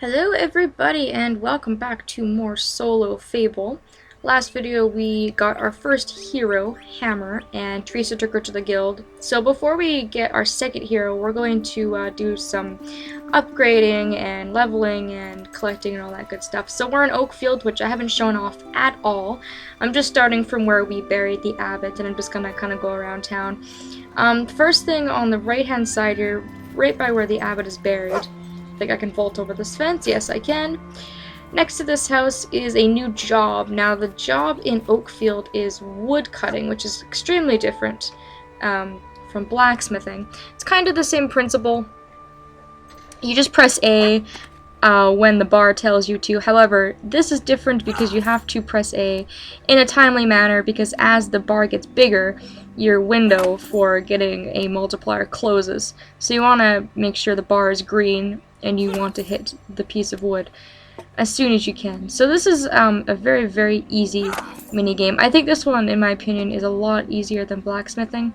Hello everybody and welcome back to more solo Fable. Last video we got our first hero, Hammer, and Teresa took her to the guild. So before we get our second hero, we're going to do some upgrading and leveling and collecting and all that good stuff. So we're in Oakfield, which I haven't shown off at all. I'm just starting from where we buried the abbot, and I'm just gonna kind of go around town. First thing on the right hand side here, right by where the abbot is buried. I think I can vault over this fence. Yes, I can. Next to this house is a new job. Now, the job in Oakfield is wood cutting, which is extremely different from blacksmithing. It's kind of the same principle. You just press A when the bar tells you to. However, this is different because you have to press A in a timely manner, because as the bar gets bigger, your window for getting a multiplier closes. So you want to make sure the bar is green and you want to hit the piece of wood as soon as you can. So this is a very, very easy mini game. I think this one, in my opinion, is a lot easier than blacksmithing.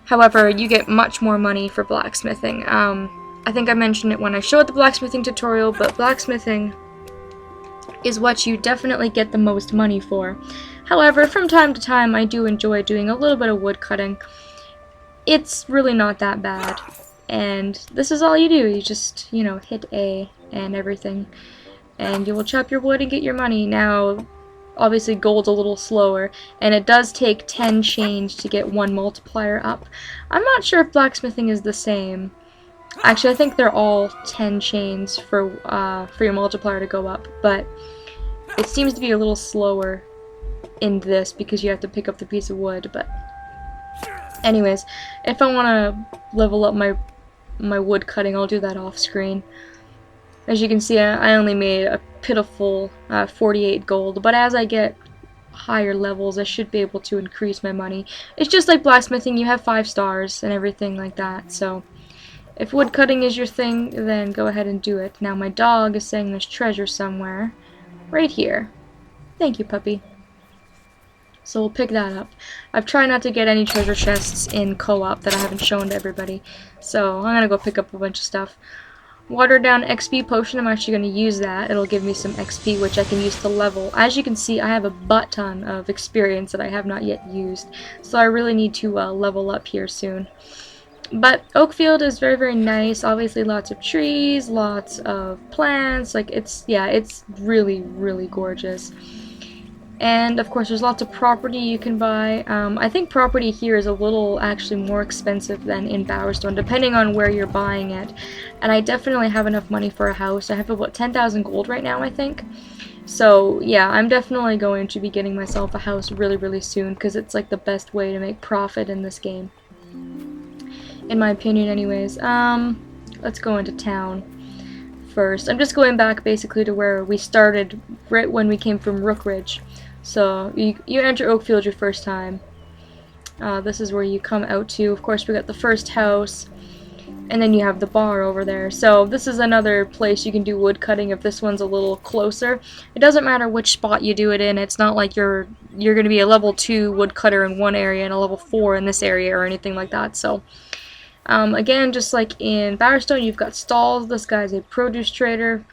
However, you get much more money for blacksmithing. I think I mentioned it when I showed the blacksmithing tutorial, but blacksmithing is what you definitely get the most money for. However, from time to time, I do enjoy doing a little bit of wood cutting. It's really not that bad. And this is all you do. You just, hit A and everything. And you will chop your wood and get your money. Now, obviously gold's a little slower, and it does take 10 change to get one multiplier up. I'm not sure if blacksmithing is the same. Actually, I think they're all 10 chains for your multiplier to go up, but it seems to be a little slower in this because you have to pick up the piece of wood. But anyways, if I want to level up my wood cutting, I'll do that off screen. As you can see, I only made a pitiful 48 gold, but as I get higher levels, I should be able to increase my money. It's just like blacksmithing, you have 5 stars and everything like that, so if wood cutting is your thing, then go ahead and do it. Now my dog is saying there's treasure somewhere right here. Thank you, puppy. So we'll pick that up. I've tried not to get any treasure chests in co-op that I haven't shown to everybody. So I'm gonna go pick up a bunch of stuff. Watered down XP potion, I'm actually gonna use that. It'll give me some XP which I can use to level. As you can see, I have a butt ton of experience that I have not yet used. So I really need to level up here soon. But Oakfield is very, very nice. Obviously lots of trees, lots of plants. Like, it's really, really gorgeous. And of course there's lots of property you can buy. I think property here is a little actually more expensive than in Bowerstone, depending on where you're buying it. And I definitely have enough money for a house. I have about 10,000 gold right now, I think. So yeah, I'm definitely going to be getting myself a house really, really soon, because it's like the best way to make profit in this game. In my opinion anyways. Let's go into town first. I'm just going back basically to where we started right when we came from Rookridge. So you enter Oakfield your first time. This is where you come out to. Of course, we got the first house, and then you have the bar over there. So this is another place you can do wood cutting if this one's a little closer. It doesn't matter which spot you do it in. It's not like you're going to be a level 2 woodcutter in one area and a level 4 in this area or anything like that. So again, just like in Bowerstone, you've got stalls. This guy's a produce trader.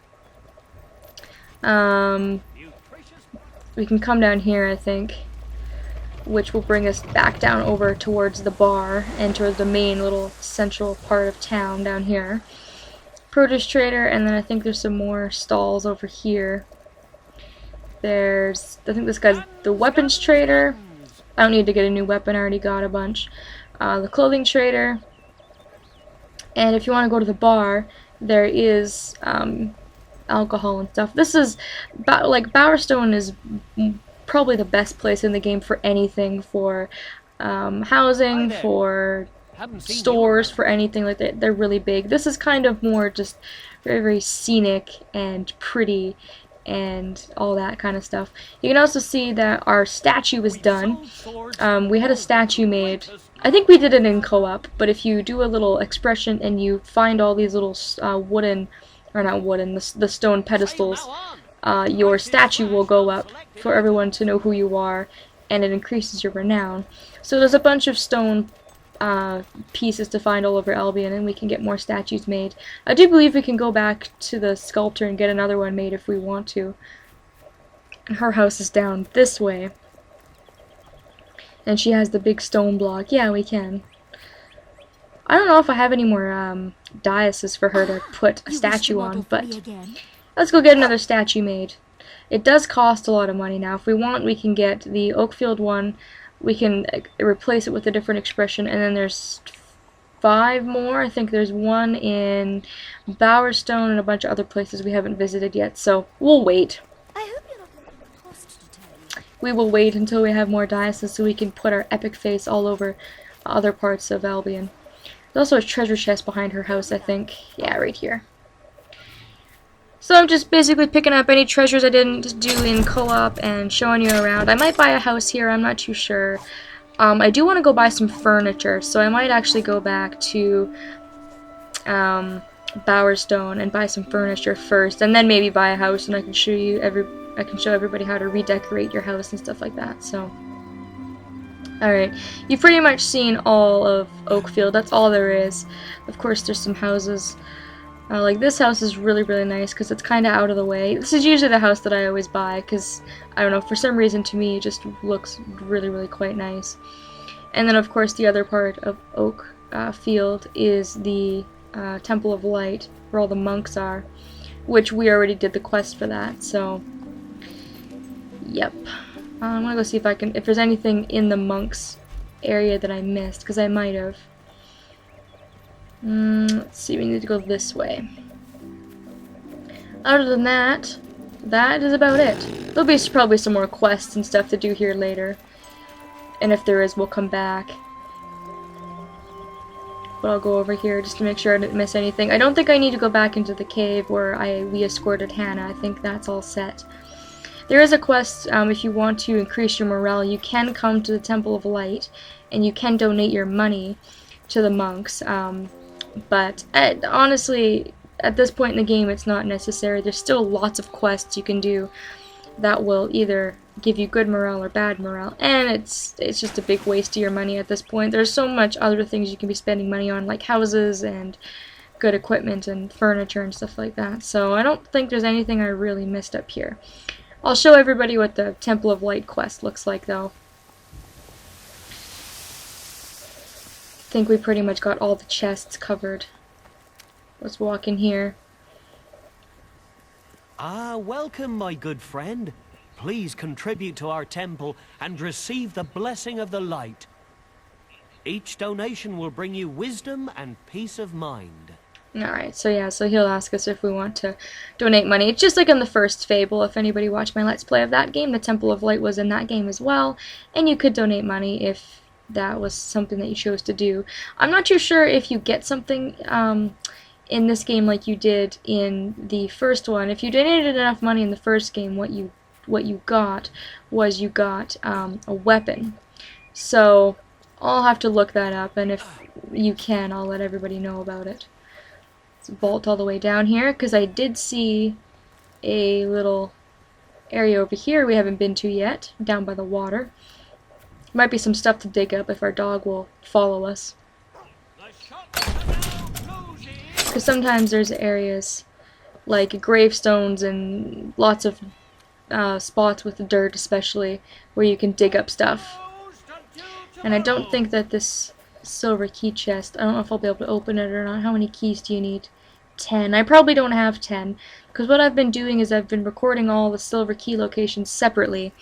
We can come down here, I think, which will bring us back down over towards the bar and towards the main little central part of town down here. Produce trader, and then I think there's some more stalls over here. I think this guy's the weapons trader. I don't need to get a new weapon, I already got a bunch. The clothing trader. And if you want to go to the bar, there is alcohol and stuff. This is, like, Bowerstone is probably the best place in the game for anything, for housing, for stores, for anything like that. They're really big. This is kind of more just very, very scenic and pretty and all that kind of stuff. You can also see that our statue is done. We had a statue made. I think we did it in co-op, but if you do a little expression and you find all these little the stone pedestals, your statue will go up for everyone to know who you are, and it increases your renown. So there's a bunch of stone pieces to find all over Albion, and we can get more statues made. I do believe we can go back to the sculptor and get another one made if we want to. And her house is down this way. And she has the big stone block. Yeah, we can. I don't know if I have any more dioceses for her to put a statue on, but let's go get another statue made. It does cost a lot of money now. If we want, we can get the Oakfield one. We can replace it with a different expression, and then there's 5 more. I think there's one in Bowerstone and a bunch of other places we haven't visited yet, so we'll wait. We will wait until we have more dioceses so we can put our epic face all over other parts of Albion. There's also a treasure chest behind her house, I think. Yeah, right here. So I'm just basically picking up any treasures I didn't do in co-op and showing you around. I might buy a house here, I'm not too sure. I do want to go buy some furniture, so I might actually go back to Bowerstone and buy some furniture first, and then maybe buy a house, and I can show you show everybody how to redecorate your house and stuff like that. So, alright, you've pretty much seen all of Oakfield. That's all there is. Of course, there's some houses. Like this house is really, really nice because it's kind of out of the way. This is usually the house that I always buy because, I don't know, for some reason to me it just looks really, really quite nice. And then of course the other part of Oakfield is the Temple of Light, where all the monks are, which we already did the quest for that, so yep. I'm gonna go see if there's anything in the monks area that I missed, because I might have. Let's see, we need to go this way. Other than that, that is about it. There'll be probably some more quests and stuff to do here later. And if there is, we'll come back. But I'll go over here just to make sure I didn't miss anything. I don't think I need to go back into the cave where we escorted Hannah. I think that's all set. There is a quest, if you want to increase your morale, you can come to the Temple of Light, and you can donate your money to the monks. But honestly, at this point in the game, it's not necessary. There's still lots of quests you can do that will either give you good morale or bad morale, and it's just a big waste of your money at this point. There's so much other things you can be spending money on, like houses and good equipment and furniture and stuff like that. So I don't think there's anything I really missed up here. I'll show everybody what the Temple of Light quest looks like, though. I think we pretty much got all the chests covered. Let's walk in here. Ah, welcome, my good friend. Please contribute to our temple and receive the blessing of the light. Each donation will bring you wisdom and peace of mind. Alright, so yeah, so he'll ask us if we want to donate money. It's just like in the first Fable. If anybody watched my Let's Play of that game, the Temple of Light was in that game as well, and you could donate money if that was something that you chose to do. I'm not too sure if you get something in this game like you did in the first one. If you donated enough money in the first game, what you got was a weapon. So I'll have to look that up, and if you can, I'll let everybody know about it. Let's vault all the way down here, because I did see a little area over here we haven't been to yet, down by the water. Might be some stuff to dig up if our dog will follow us. Because sometimes there's areas like gravestones and lots of spots with dirt especially where you can dig up stuff. And I don't think that this silver key chest, I don't know if I'll be able to open it or not. How many keys do you need? 10. I probably don't have 10, because what I've been doing is I've been recording all the silver key locations separately,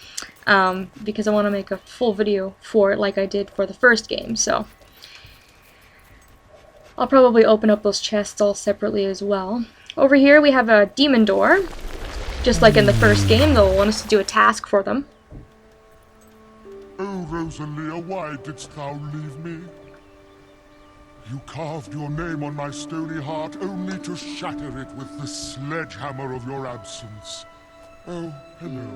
because I want to make a full video for it like I did for the first game. So I'll probably open up those chests all separately as well. Over here we have a demon door. Just like in the first game, they'll want us to do a task for them. Oh, Rosalia, why didst thou leave me? You carved your name on my stony heart only to shatter it with the sledgehammer of your absence. Oh, hello.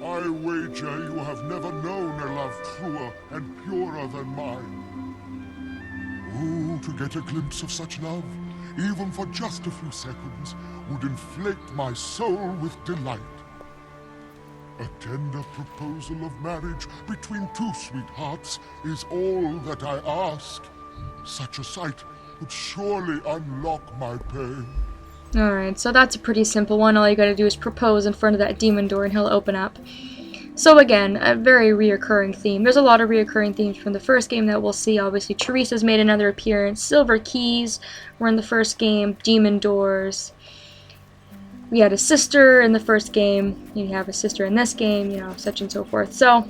I wager you have never known a love truer and purer than mine. Oh, to get a glimpse of such love, even for just a few seconds, would inflate my soul with delight. A tender proposal of marriage between two sweethearts is all that I ask. Such a sight would surely unlock my pain. Alright, so that's a pretty simple one. All you gotta do is propose in front of that demon door and he'll open up. So again, a very reoccurring theme. There's a lot of reoccurring themes from the first game that we'll see. Obviously, Teresa's made another appearance. Silver keys were in the first game. Demon doors. We had a sister in the first game. You have a sister in this game, you know, such and so forth. So,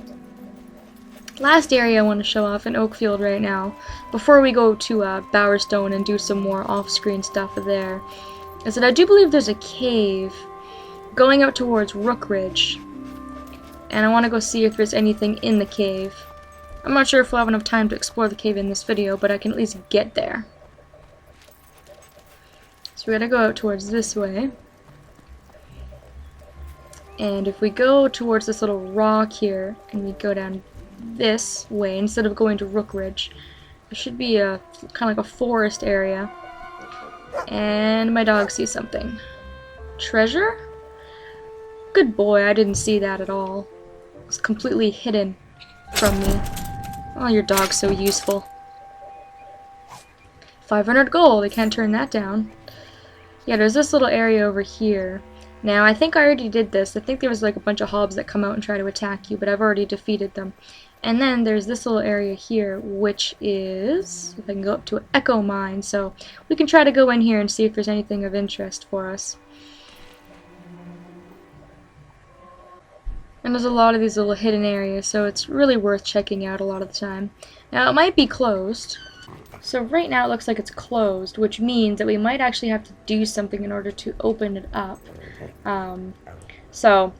last area I want to show off in Oakfield right now, before we go to Bowerstone and do some more off-screen stuff there, is that I do believe there's a cave going out towards Rookridge. And I want to go see if there's anything in the cave. I'm not sure if we'll have enough time to explore the cave in this video, but I can at least get there. So we gotta go out towards this way. And if we go towards this little rock here, and we go down this way, instead of going to Rookridge, there should be a kind of like a forest area. And my dog sees something. Treasure? Good boy, I didn't see that at all. It's completely hidden from me. Oh, your dog's so useful. 500 gold, I can't turn that down. Yeah, there's this little area over here. Now, I think I already did this. I think there was like a bunch of hobs that come out and try to attack you, but I've already defeated them. And then there's this little area here, which is, if I can go up to an echo mine, so we can try to go in here and see if there's anything of interest for us. And there's a lot of these little hidden areas, so it's really worth checking out a lot of the time. Now, it might be closed. So right now it looks like it's closed, which means that we might actually have to do something in order to open it up. So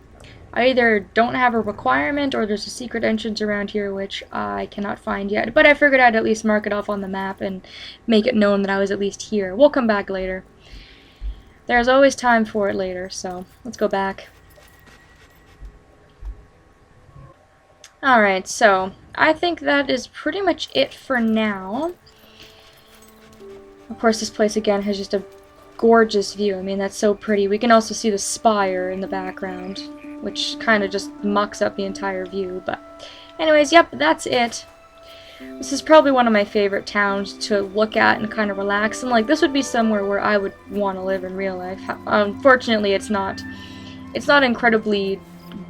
I either don't have a requirement or there's a secret entrance around here which I cannot find yet. But I figured I'd at least mark it off on the map and make it known that I was at least here. We'll come back later. There's always time for it later, so let's go back. Alright, so I think that is pretty much it for now. Of course, this place again has just a gorgeous view. I mean, that's so pretty. We can also see the spire in the background, which kind of just mucks up the entire view. But anyways, yep, that's it. This is probably one of my favorite towns to look at and kind of relax. And like, this would be somewhere where I would want to live in real life. Unfortunately, it's not incredibly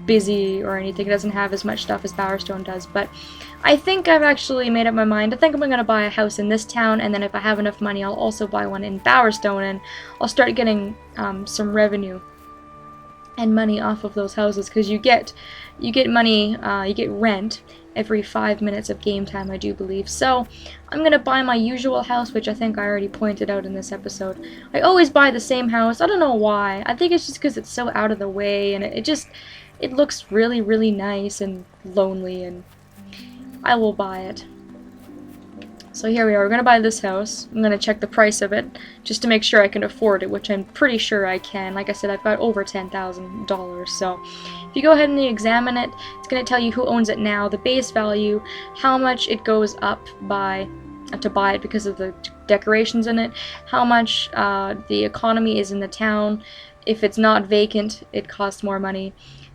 busy or anything. It doesn't have as much stuff as Bowerstone does, but I think I've actually made up my mind. I think I'm going to buy a house in this town, and then if I have enough money, I'll also buy one in Bowerstone, and I'll start getting some revenue and money off of those houses, because you get money, you get rent every 5 minutes of game time, I do believe. So I'm going to buy my usual house, which I think I already pointed out in this episode. I always buy the same house. I don't know why. I think it's just because it's so out of the way, and it looks really, really nice and lonely, and I will buy it. So here we are. We're going to buy this house. I'm going to check the price of it just to make sure I can afford it, which I'm pretty sure I can. Like I said, I've got over $10,000. So if you go ahead and examine it, it's going to tell you who owns it now, the base value, how much it goes up by to buy it because of the decorations in it, how much the economy is in the town. If it's not vacant, it costs more money.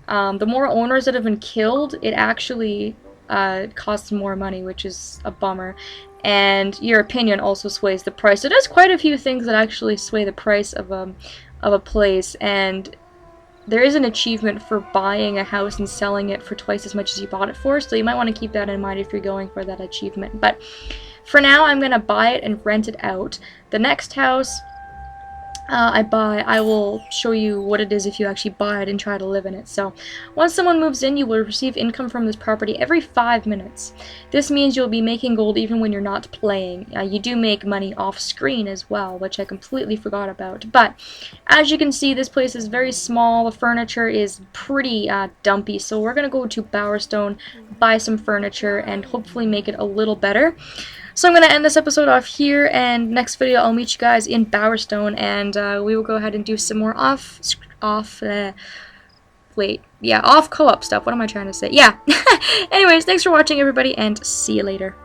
The more owners that have been killed, it actually costs more money, which is a bummer. And your opinion also sways the price. So there's quite a few things that actually sway the price of a place, and there is an achievement for buying a house and selling it for twice as much as you bought it for, so you might want to keep that in mind if you're going for that achievement. But for now, I'm going to buy it and rent it out. The next house I will show you what it is if you actually buy it and try to live in it. So, once someone moves in, you will receive income from this property every 5 minutes. This means you'll be making gold even when you're not playing. You do make money off screen as well, which I completely forgot about. But, as you can see, this place is very small. The furniture is pretty dumpy. So, we're going to go to Bowerstone, buy some furniture, and hopefully make it a little better. So I'm going to end this episode off here, and next video I'll meet you guys in Bowerstone, and we will go ahead and do some more off co-op stuff. What am I trying to say? Yeah. Anyways, thanks for watching, everybody, and see you later.